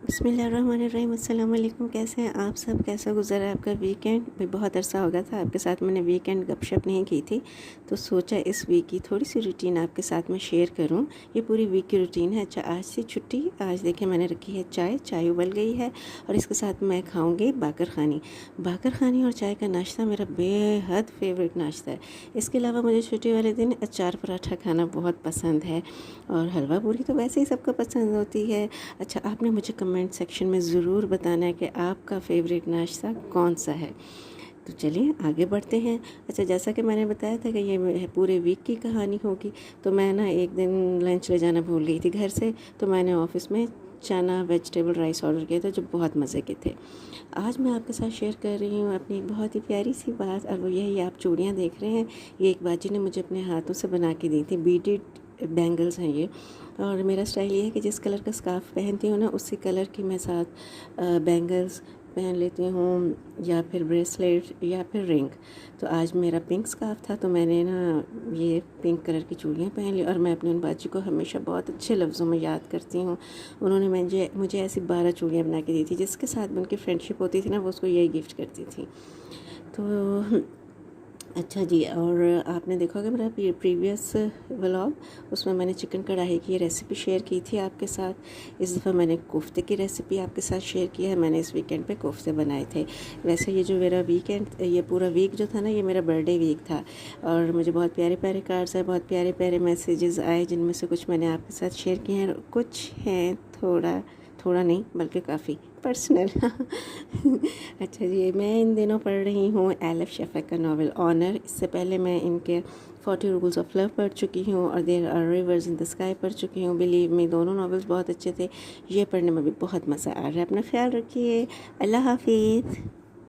बिस्मिल्लाहिर्रहमानिर्रहीम। अस्सलाम वालेकुम। कैसे हैं आप सब? कैसा गुज़रा आपका वीकेंड? भाई बहुत अरसा हो गया था आपके साथ मैंने वीकेंड गपशप नहीं की थी, तो सोचा इस वीक की थोड़ी सी रूटीन आपके साथ में शेयर करूं। ये पूरी वीक की रूटीन है। अच्छा, आज से छुट्टी। आज देखिए मैंने रखी है चाय उबल गई है और इसके साथ मैं खाऊँगी बाकर ख़ानी और चाय का नाश्ता मेरा बेहद फेवरेट नाश्ता है। इसके अलावा मुझे छुट्टी वाले दिन अचार पराठा खाना बहुत पसंद है और हलवा पूरी तो वैसे ही सबको पसंद होती है। अच्छा, आपने मुझे कमेंट सेक्शन में ज़रूर बताना है कि आपका फेवरेट नाश्ता कौन सा है। तो चलिए आगे बढ़ते हैं। अच्छा, जैसा कि मैंने बताया था कि ये पूरे वीक की कहानी होगी, तो मैं ना एक दिन लंच ले जाना भूल गई थी घर से, तो मैंने ऑफ़िस में चना वेजिटेबल राइस ऑर्डर किए थे जो बहुत मज़े के थे। आज मैं आपके साथ शेयर कर रही हूँ अपनी एक बहुत ही प्यारी सी बात, और वो यही आप चूड़ियाँ देख रहे हैं, ये एक बाजी ने मुझे अपने हाथों से बना के दी थी। बीटेड बैंगल्स हैं ये, और मेरा स्टाइल ये है कि जिस कलर का स्कार्फ पहनती हूँ ना उसी कलर की मैं साथ बैंगल्स पहन लेती हूँ, या फिर ब्रेसलेट या फिर रिंग। तो आज मेरा पिंक स्कार्फ था तो मैंने ना ये पिंक कलर की चूड़ियाँ पहन ली, और मैं अपनी उन बाजी को हमेशा बहुत अच्छे लफ्ज़ों में याद करती हूँ। उन्होंने मुझे ऐसी 12 चूड़ियाँ बना के दी थी, जिसके साथ में उनकी फ्रेंडशिप होती थी ना वो उसको यही गिफ्ट करती थी। तो अच्छा जी, और आपने देखा होगा मेरा प्रीवियस व्लॉग, उसमें मैंने चिकन कढ़ाई की रेसिपी शेयर की थी आपके साथ। इस दफ़ा मैंने कोफ्ते की रेसिपी आपके साथ शेयर की है। मैंने इस वीकेंड पे कोफ्ते बनाए थे। वैसे ये जो मेरा वीकेंड, ये पूरा वीक जो था ना, ये मेरा बर्थडे वीक था, और मुझे बहुत प्यारे प्यारे कार्ड्स आए, बहुत प्यारे प्यारे मैसेजेस आए, जिनमें से कुछ मैंने आपके साथ शेयर किए हैं, कुछ हैं थोड़ा नहीं बल्कि काफ़ी पर्सनल। अच्छा जी, मैं इन दिनों पढ़ रही हूँ एलिफ शफ़क़ का नावल ऑनर। इससे पहले मैं इनके 40 रूल्स ऑफ लव पढ़ चुकी हूँ और there are rivers in the sky पढ़ चुकी हूँ। बिलीव मी, दोनों नावल्स बहुत अच्छे थे। ये पढ़ने में भी बहुत मज़ा आ रहा है। अपना ख्याल रखिए। अल्लाह हाफिज़।